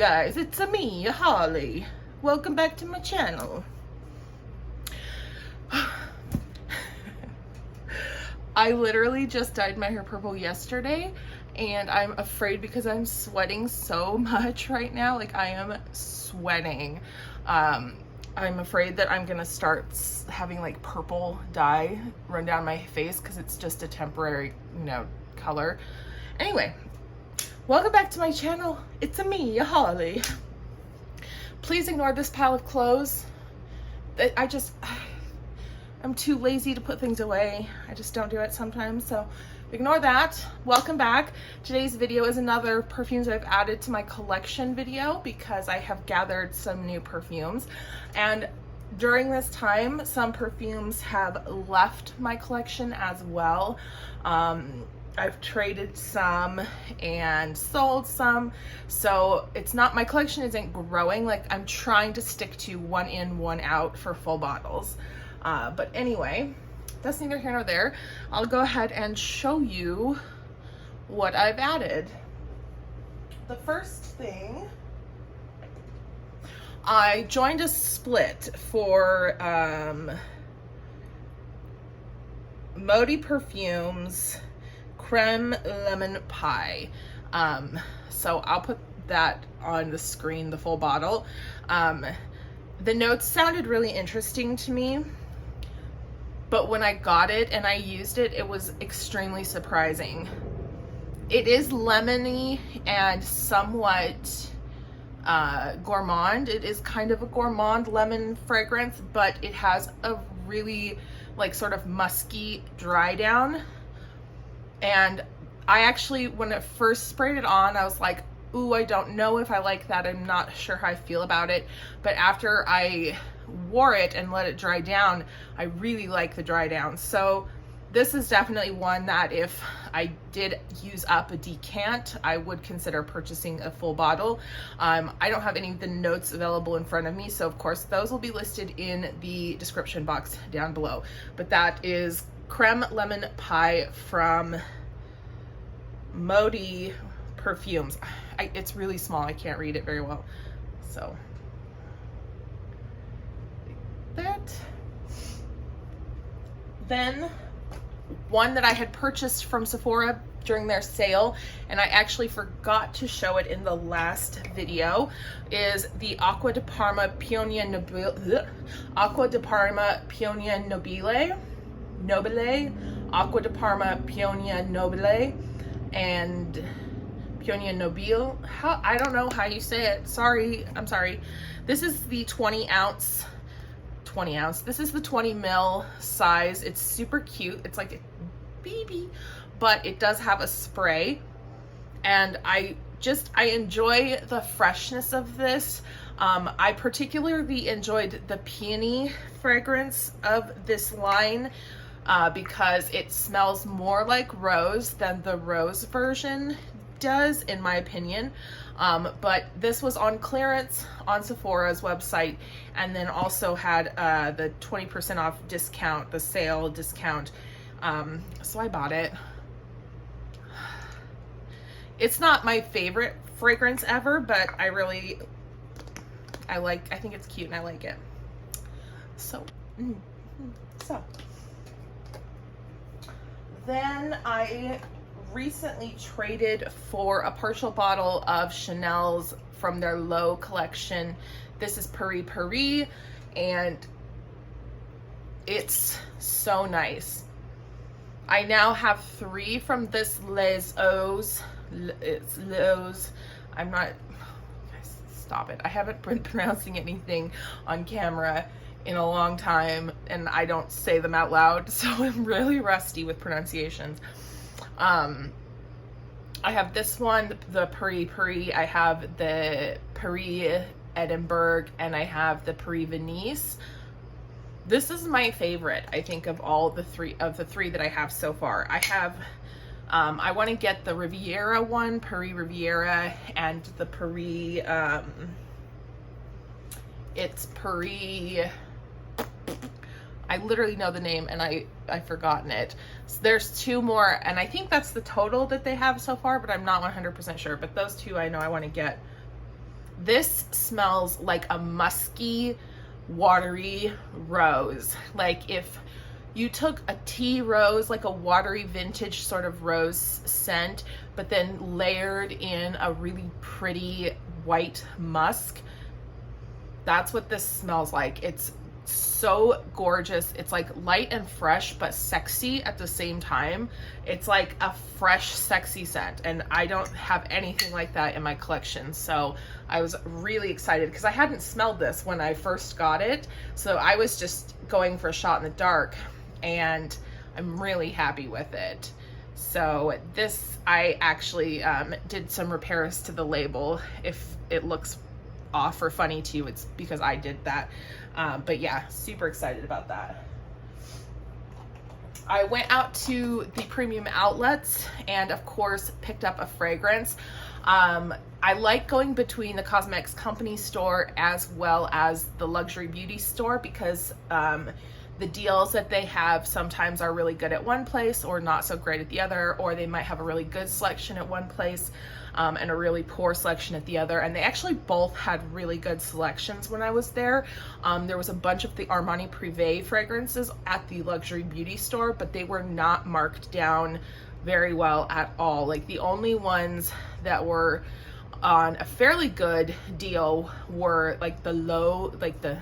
guys, it's me, Holly. Welcome back to my channel. I literally just dyed my hair purple yesterday, and I'm afraid because I'm sweating so much right now. Like, I am sweating. I'm afraid that I'm gonna start having like purple dye run down my face because it's just a temporary, color. Anyway, welcome back to my channel. It's me, Holly. Please ignore this pile of clothes. I'm too lazy to put things away. I just don't do it sometimes, so ignore that. Welcome back. Today's video is another perfumes I've added to my collection video because I have gathered some new perfumes. And during this time, some perfumes have left my collection as well. I've traded some and sold some, so it's not, my collection isn't growing. Like, I'm trying to stick to one in, one out for full bottles. But anyway, that's neither here nor there. I'll go ahead and show you what I've added. The first thing, I joined a split for Madhi Perfumes Creme Lemon Pie. So I'll put that on the screen, the full bottle. The notes sounded really interesting to me, but when I got it and I used it, it was extremely surprising. It is lemony and somewhat gourmand. It is kind of a gourmand lemon fragrance, but it has a really like sort of musky dry down. And I actually, when I first sprayed it on, I was like, ooh, I don't know if I like that. I'm not sure how I feel about it. But after I wore it and let it dry down, I really like the dry down. So this is definitely one that if I did use up a decant, I would consider purchasing a full bottle. I don't have any of the notes available in front of me, so of course those will be listed in the description box down below. But that is Creme Lemon Pie from Madhi Perfumes. It's really small, I can't read it very well. So that. Then one that I had purchased from Sephora during their sale, and I actually forgot to show it in the last video, is the Acqua di Parma Peonia Nobile. Acqua di Parma Peonia Nobile. Acqua di Parma Peonia Nobile and Peonia Nobile. I don't know how you say it. Sorry, I'm sorry. This is the 20 ounce. This is the 20 ml size. It's super cute. It's like a baby, but it does have a spray. And I enjoy the freshness of this. I particularly enjoyed the Peony fragrance of this line because it smells more like rose than the rose version does, in my opinion. But this was on clearance on Sephora's website, and then also had the 20% off discount, the sale discount. So I bought it. It's not my favorite fragrance ever, but I think it's cute and I like it. So then I recently traded for a partial bottle of Chanel's from their Low collection. This is Paris, and it's so nice. I now have 3 from this Liaisons. It's Eaux. I'm not, guys, stop it. I haven't been pronouncing anything on camera in a long time, and I don't say them out loud, so I'm really rusty with pronunciations. I have this one, the Paris, I have the Paris Edinburgh, and I have the Paris Venice. This is my favorite, I think, of all the three that I have so far. I have, I want to get the Riviera one, Paris Riviera, and the Paris, it's Paris, I literally know the name and I've forgotten it. So there's 2 more, and I think that's the total that they have so far, but I'm not 100% sure. But those 2 I know I want to get. This smells like a musky, watery rose. Like if you took a tea rose, like a watery vintage sort of rose scent, but then layered in a really pretty white musk. That's what this smells like. It's so gorgeous. It's like light and fresh, but sexy at the same time. It's like a fresh, sexy scent, and I don't have anything like that in my collection. So I was really excited because I hadn't smelled this when I first got it. So I was just going for a shot in the dark, and I'm really happy with it. So this, I actually did some repairs to the label. If it looks off or funny to you, it's because I did that. But yeah, super excited about that. I went out to the premium outlets and of course picked up a fragrance. I like going between the cosmetics company store as well as the luxury beauty store because the deals that they have sometimes are really good at one place or not so great at the other, or they might have a really good selection at one place and a really poor selection at the other. And they actually both had really good selections when I was there. There was a bunch of the Armani Privé fragrances at the luxury beauty store, but they were not marked down very well at all. Like the only ones that were on a fairly good deal were like the low, like the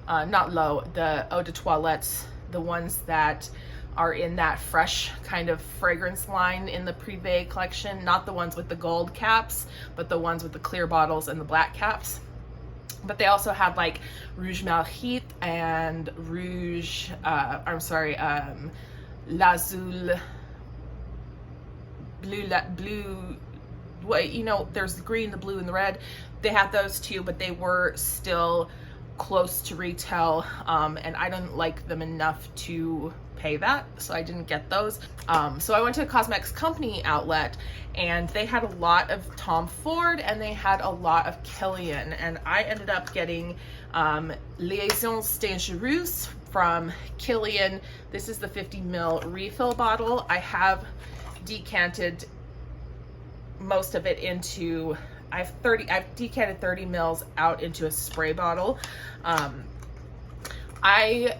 not low, the eau de toilettes, the ones that are in that fresh kind of fragrance line in the Privé collection, not the ones with the gold caps, but the ones with the clear bottles and the black caps. But they also had like Rouge Malchite and Rouge, L'Azul, blue, you know, there's the green, the blue, and the red. They had those too, but they were still close to retail, and I didn't like them enough to pay that, so I didn't get those. So I went to a cosmetics company outlet, and they had a lot of Tom Ford and they had a lot of Kilian, and I ended up getting Liaisons Dangereuses from Kilian. This is the 50 ml refill bottle. I have decanted most of it into, I've decanted 30 mils out into a spray bottle. I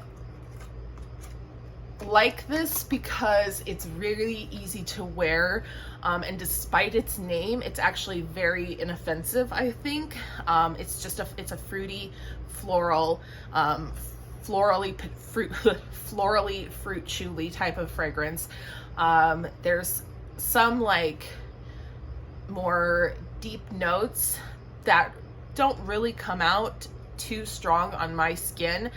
like this because it's really easy to wear, and despite its name, it's actually very inoffensive, I think. It's just it's a fruity, floral, florally fruit chewy type of fragrance. There's some like more deep notes that don't really come out too strong on my skin,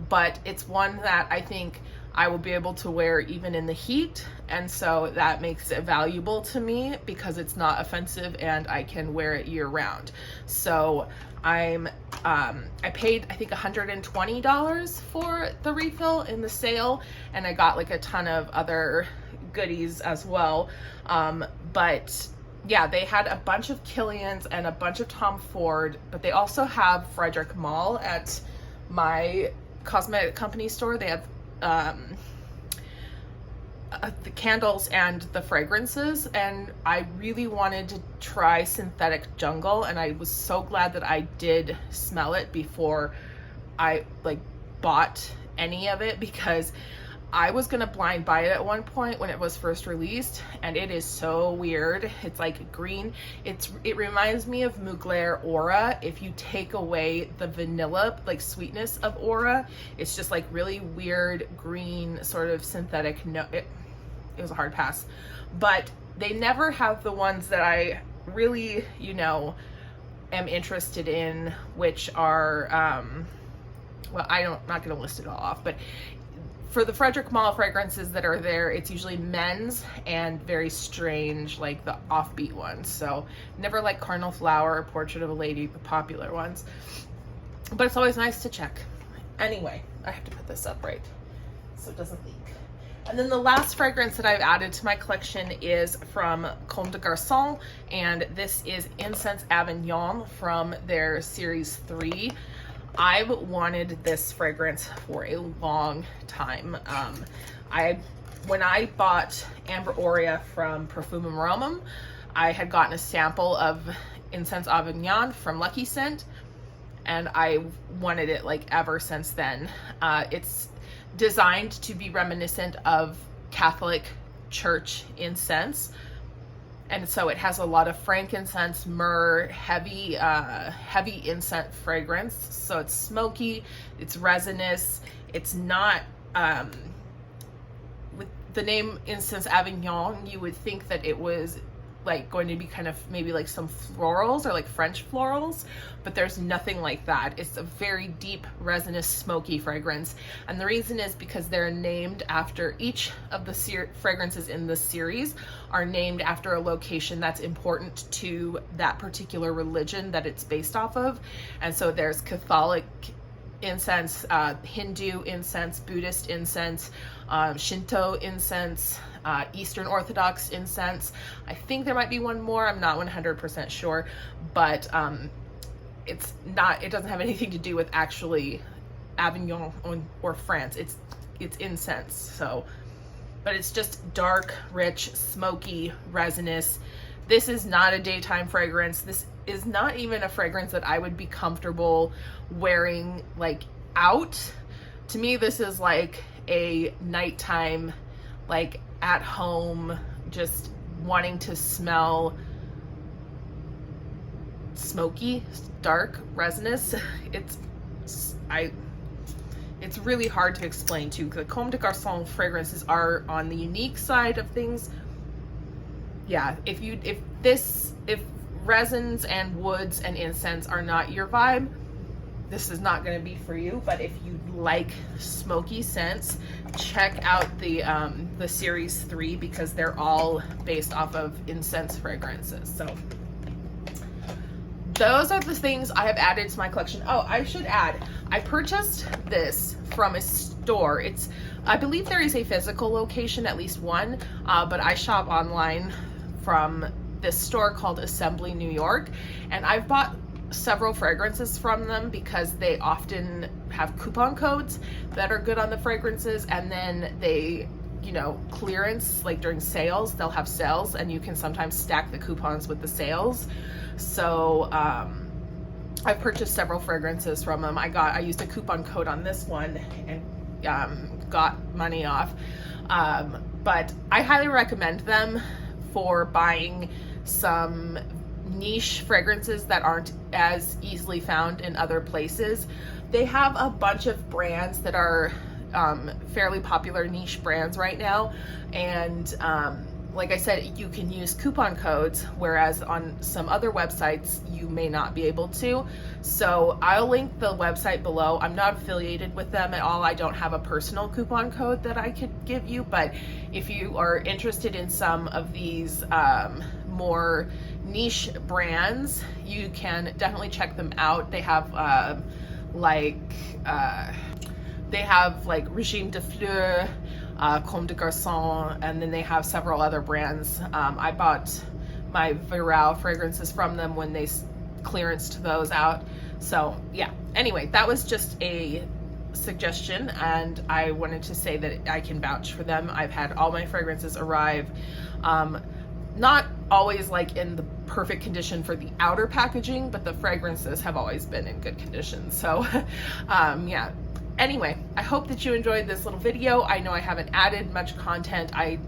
but it's one that I think I will be able to wear even in the heat, and so that makes it valuable to me because it's not offensive and I can wear it year round. So I paid I think $120 for the refill in the sale, and I got like a ton of other goodies as well. But yeah, they had a bunch of Kilians and a bunch of Tom Ford, but they also have Frederick Malle at my cosmetic company store. They have the candles and the fragrances, and I really wanted to try Synthetic Jungle, and I was so glad that I did smell it before I like bought any of it, because I was gonna blind buy it at one point when it was first released, and it is so weird. It's like green. It reminds me of Mugler Aura. If you take away the vanilla like sweetness of Aura, it's just like really weird green sort of synthetic. No, it was a hard pass. But they never have the ones that I really, you know, am interested in, which are well, not gonna list it all off, but for the Frederick Malle fragrances that are there, it's usually men's and very strange, like the offbeat ones. So never like Cardinal Flower or Portrait of a Lady, the popular ones. But it's always nice to check. Anyway, I have to put this up right so it doesn't leak. And then the last fragrance that I've added to my collection is from Comme des Garcons, and this is Incense Avignon from their series 3. I've wanted this fragrance for a long time. When I bought Amber Aurea from Parfumum Romum, I had gotten a sample of Incense Avignon from Lucky Scent, and I wanted it like ever since then. It's designed to be reminiscent of Catholic Church incense, and so it has a lot of frankincense, myrrh, heavy incense fragrance. So it's smoky, it's resinous. It's not, with the name Incense Avignon, you would think that it was like going to be kind of maybe like some florals or like French florals, but there's nothing like that. It's a very deep, resinous, smoky fragrance. And the reason is because they're named after, each of the fragrances in the series are named after a location that's important to that particular religion that it's based off of. And so there's Catholic incense, Hindu incense, Buddhist incense, Shinto incense, Eastern Orthodox incense. I think there might be one more. I'm not 100% sure, but it doesn't have anything to do with actually Avignon or France. It's incense. So, but it's just dark, rich, smoky, resinous. This is not a daytime fragrance. This is not even a fragrance that I would be comfortable wearing like out. To me, this is like a nighttime, like at home, just wanting to smell smoky, dark, resinous. It's really hard to explain too. The Comme des Garcons fragrances are on the unique side of things. Yeah, if resins and woods and incense are not your vibe, this is not going to be for you. But if you like smoky scents, check out the series 3, because they're all based off of incense fragrances. So those are the things I have added to my collection. Oh, I should add, I purchased this from a store. I believe there is a physical location, at least one, but I shop online from this store called Assembly New York, and I've bought several fragrances from them because they often have coupon codes that are good on the fragrances, and then they, you know, clearance, like during sales, they'll have sales and you can sometimes stack the coupons with the sales. So I've purchased several fragrances from them. I used a coupon code on this one and got money off, but I highly recommend them for buying some niche fragrances that aren't as easily found in other places. They have a bunch of brands that are fairly popular niche brands right now, and like I said, you can use coupon codes, whereas on some other websites you may not be able to. So I'll link the website below. I'm not affiliated with them at all. I don't have a personal coupon code that I could give you, but if you are interested in some of these more niche brands, you can definitely check them out. They have like Regime de Fleur, Comme des Garcons, and then they have several other brands. I bought my Viral fragrances from them when they clearanced those out. So yeah, anyway, that was just a suggestion, and I wanted to say that I can vouch for them. I've had all my fragrances arrive, not always like in the perfect condition for the outer packaging, but the fragrances have always been in good condition. So yeah. Anyway, I hope that you enjoyed this little video. I know I haven't added much content. I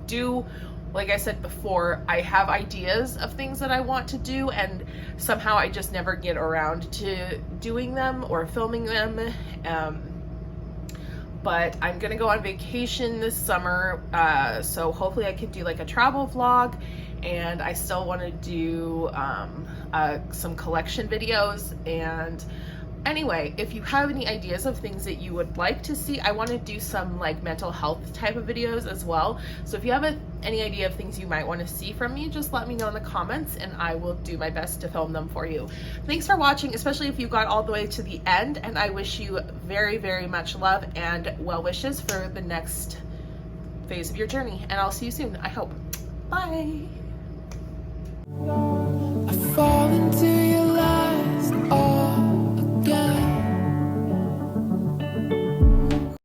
do, like I said before, I have ideas of things that I want to do, and somehow I just never get around to doing them or filming them. But I'm gonna go on vacation this summer, so hopefully I can do like a travel vlog, and I still want to do some collection videos. And anyway, if you have any ideas of things that you would like to see, I want to do some like mental health type of videos as well. So if you have any idea of things you might want to see from me, just let me know in the comments and I will do my best to film them for you. Thanks for watching, especially if you got all the way to the end, and I wish you very, very much love and well wishes for the next phase of your journey. And I'll see you soon, I hope. Bye. I fall into